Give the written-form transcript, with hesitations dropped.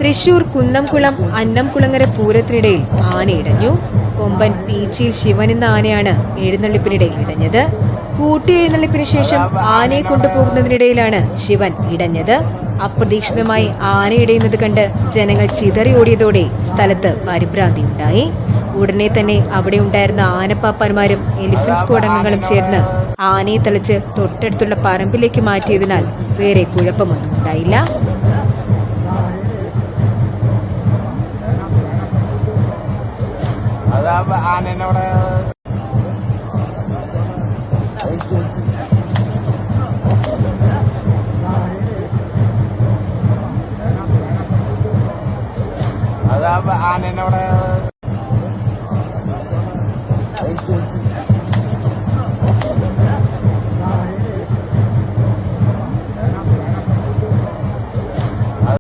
തൃശൂർ കുന്നംകുളം അന്നംകുളങ്ങര പൂരത്തിനിടയിൽ ആന ഇടഞ്ഞു. കൊമ്പൻ പീച്ചിയിൽ ശിവൻ എന്ന ആനയാണ് എഴുന്നള്ളിപ്പിനിടയിൽ ഇടഞ്ഞത്. കൂട്ടിയെഴുന്നള്ളിപ്പിന് ശേഷം ആനയെ കൊണ്ടുപോകുന്നതിനിടയിലാണ് ശിവൻ ഇടഞ്ഞത്. അപ്രതീക്ഷിതമായി ആന ഇടയുന്നത് കണ്ട് ജനങ്ങൾ ചിതറിയോടിയതോടെ സ്ഥലത്ത് പരിഭ്രാന്തിയുണ്ടായി. ഉടനെ തന്നെ അവിടെ ഉണ്ടായിരുന്ന ആനപ്പാപ്പാന്മാരും എലിഫന്റ് സ്ക്വാഡ് അംഗങ്ങളും ചേർന്ന് ആനയെ തളിച്ച് തൊട്ടടുത്തുള്ള പറമ്പിലേക്ക് മാറ്റിയതിനാൽ വേറെ കുഴപ്പമൊന്നും ഉണ്ടായില്ല. ആനവിടെ